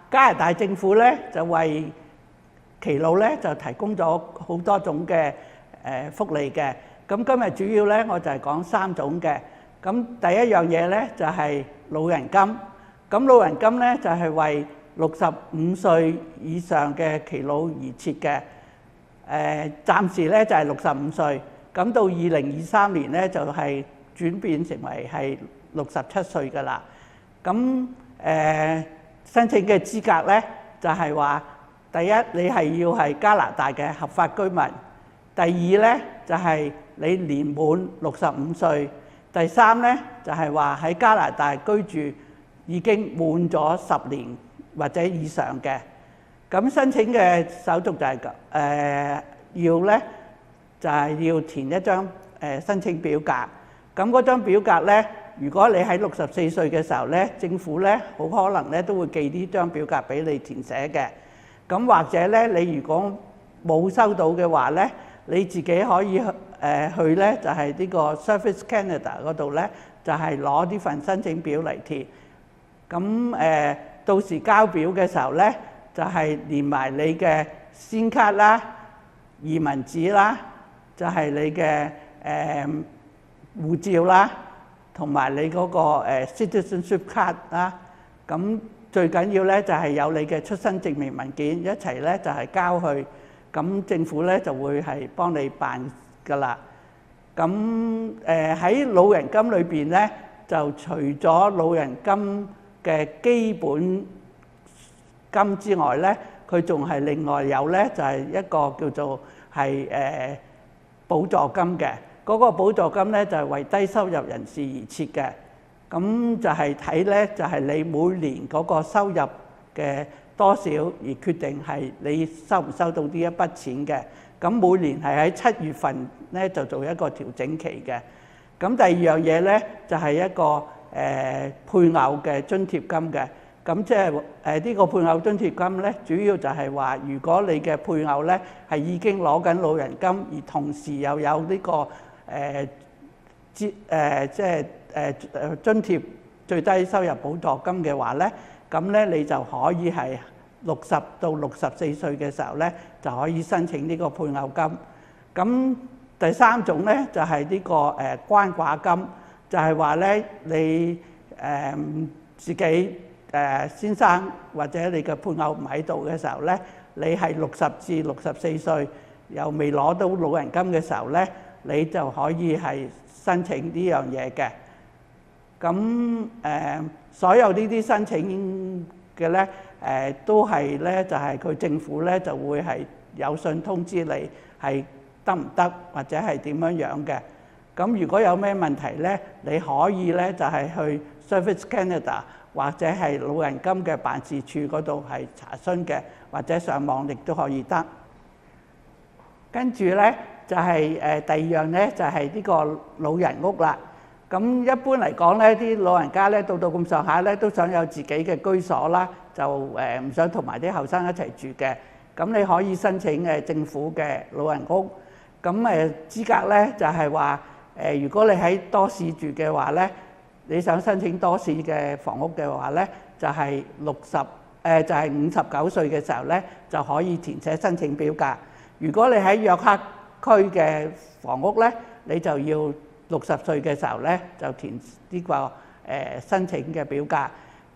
加拿大政府咧就為耆老咧就提供咗好多種嘅福利嘅。咁今日主要咧我就係講3種嘅。咁第一樣嘢咧就係老人金。咁老人金咧就係為65歲以上嘅耆老而設嘅。暫時咧就係65歲。咁到2023年咧就係轉變成為係67歲㗎啦。咁申請嘅資格咧就係話，第一你係要係加拿大嘅合法居民；第二咧就係你年滿65歲；第三咧就係話喺加拿大居住已經滿咗10年或者以上嘅。咁申請嘅手續就係要咧就係要填一張申請表格。咁嗰張表格咧，如果你喺64歲嘅時候咧，政府咧好可能咧都會寄呢張表格俾你填寫嘅。咁或者咧，你如果冇收到嘅話咧，你自己可以去咧就係呢個 Service Canada 嗰度咧，就係攞呢份申請表嚟填。咁到時交表嘅時候咧，就係連埋你嘅先卡啦、移民紙啦，就係你嘅護照啦，同埋你嗰個citizenship card 啦。咁最緊要咧就係有你嘅出生證明文件一齊咧就係交去，咁政府咧就會係幫你辦㗎啦。咁喺老人金裏邊咧，就除咗老人金嘅基本金之外咧，佢仲係另外有咧就係一個叫做係補助金嘅。嗰個補助金咧就係為低收入人士而設嘅。咁就係睇咧就係你每年嗰個收入嘅多少而決定係你收唔收到呢一筆錢嘅。咁每年係喺7月份咧就做一個調整期嘅。咁第二樣嘢咧就係一個配偶嘅津貼金嘅。咁即係呢個配偶津貼金咧，主要就係話如果你嘅配偶咧係已經攞緊老人金，而同時又有呢個即係津貼最低收入補助金嘅話咧，咁咧你就可以係60到64歲嘅時候咧就可以申請呢個配偶金。咁第3種咧就係呢個關寡金，就係話咧你自己先生或者你嘅配偶唔喺度嘅時候咧，你係60至64歲又未攞到老人金嘅時候咧，你就可以係申請呢樣嘢嘅。咁所有呢啲申請嘅咧都係咧就係佢政府咧就會係有信通知你係得唔得或者係點樣樣嘅。咁如果有咩問題咧，你可以咧就係去 Service Canada 或者係老人金嘅辦事處嗰度係查詢嘅，或者上網亦都可以得。跟住咧就係第二樣咧就係呢個老人屋啦。咁一般嚟講咧，啲老人家咧到咁上下咧都想有自己嘅居所啦，就唔想同埋啲後生一齊住嘅。咁你可以申請政府嘅老人屋。咁資格咧就係話如果你喺多士住嘅話咧，你想申請多士嘅房屋嘅話咧，就係59歲嘅時候咧就可以填寫申請表格。如果你喺約克區嘅房屋咧，你就要60歲嘅時候咧就填呢個申請嘅表格。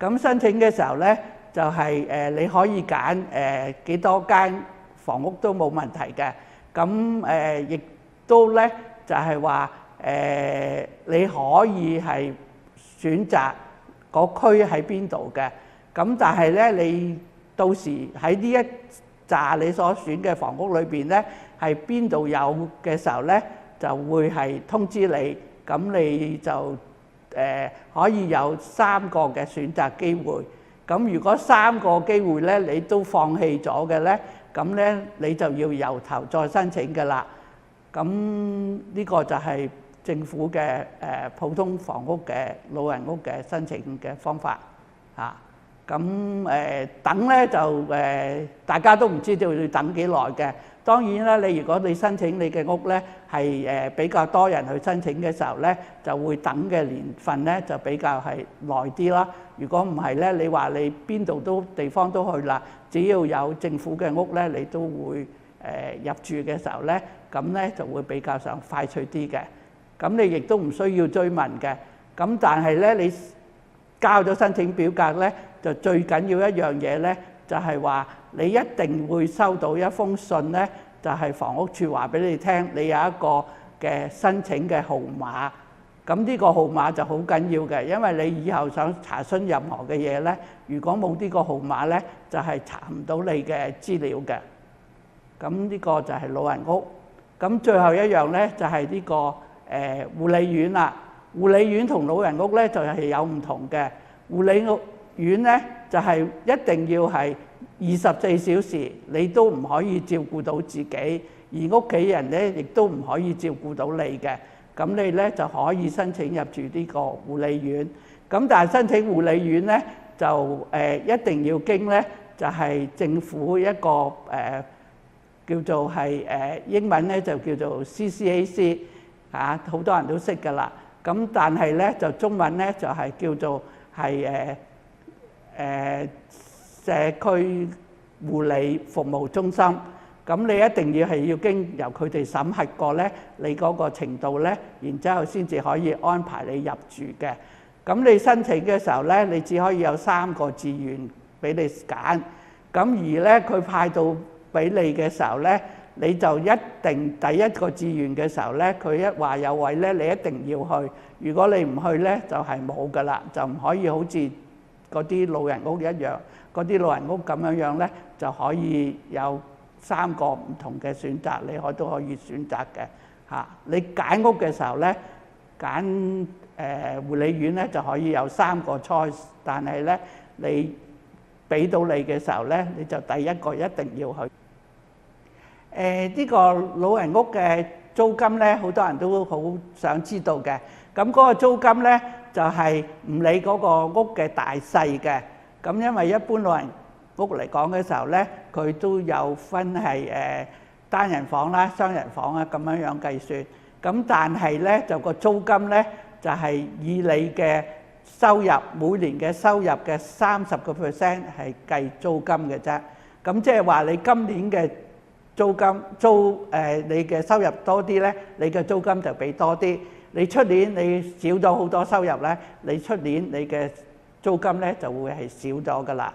咁申請嘅時候咧就係你可以揀幾多間房屋都冇問題嘅。咁亦都咧就係話你可以係選擇個區喺邊度嘅。咁但係咧你到時喺呢一紮你所選嘅房屋裏邊咧係邊度有嘅時候咧，就會係通知你，咁你就可以有3個嘅選擇機會。咁如果3個機會咧你都放棄咗嘅咧，咁咧你就要由頭再申請㗎啦。咁呢個就係政府嘅普通房屋嘅老人屋嘅申請嘅方法嚇。咁等咧就大家都唔知道要等幾耐嘅。當然啦，如果你申請你嘅屋咧係比較多人去申請嘅時候咧，就會等嘅年份咧就比較係耐啲啦。如果唔係咧，你話你邊度地方都去啦，只要有政府嘅屋咧，你都會入住嘅時候咧，咁咧就會比較上快脆啲嘅。咁你亦都唔需要追問嘅。咁但係咧，你交咗申請表格咧，就最緊要一樣嘢咧，就係話你一定會收到一封信咧，就係房屋處話俾你聽，你有一個嘅申請嘅號碼。咁呢個號碼就好緊要嘅，因為你以後想查詢任何嘅嘢咧，如果冇呢個號碼咧，就係查唔到你嘅資料嘅。咁呢個就係老人屋。咁最後一樣咧，就係呢個護理院啦。護理院同老人屋咧就係有唔同嘅。護理院咧就係一定要係24小時，你都唔可以照顧到自己，而屋企人咧亦都唔可以照顧到你嘅。咁你咧就可以申請入住呢個護理院。咁但係申請護理院咧就一定要經咧就係政府一個叫做係英文咧就叫做 CCAC 嚇，好多人都識㗎啦。咁但係咧就中文咧就係叫做係社區護理服務中心。咁你一定要係要經由佢哋審核過咧，你嗰個程度咧，然之後先至可以安排你入住嘅。咁你申請嘅時候咧，你只可以有3個志願俾你揀。咁而咧佢派到俾你嘅時候咧，你就一定第一個志願嘅時候咧，佢一話有位咧，你一定要去。如果你唔去咧，就係冇㗎啦，就唔可以好似嗰啲老人屋一樣，嗰啲老人屋咁樣咧，就可以有3個唔同嘅選擇，你都可以選擇嘅嚇。你揀屋嘅時候咧，揀護理院咧就可以有3個 choice， 但係咧你俾到你嘅時候咧，你就第一個一定要去。呢個老人屋嘅租金咧，好多人都好想知道嘅。咁嗰個租金咧就係唔理嗰個屋嘅大細嘅。咁因為一般老人屋嚟講嘅時候咧，佢都有分係單人房啦、雙人房啊咁樣計算。咁但係咧就個租金咧就係以你嘅收入每年嘅收入嘅30% 係計租金嘅啫。咁即係話你今年嘅租金你嘅收入多啲咧，你嘅租金就俾多啲。你出年你少咗好多收入咧，你出年你嘅租金咧就會係少咗噶啦。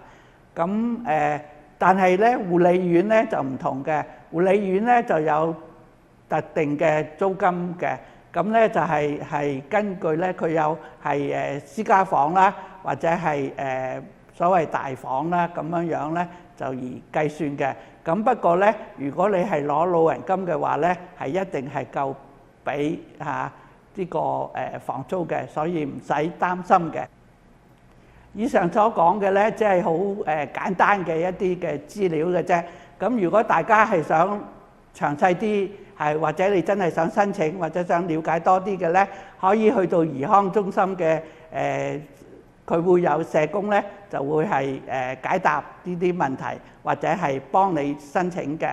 咁但係咧護理院咧就唔同嘅，護理院咧就有特定嘅租金嘅。咁咧就係根據咧佢有係私家房啦，或者係所謂大房啦咁樣咧就而計算嘅。咁不過咧，如果你係攞老人金嘅話咧，係一定係夠俾呢個房租嘅，所以唔使擔心嘅。以上所講嘅咧，即係好簡單嘅一啲嘅資料嘅啫。咁如果大家係想詳細啲，或者你真係想申請或者想了解多啲嘅咧，可以去到怡康中心嘅佢會有社工咧，就會係解答呢啲問題，或者係幫你申請嘅。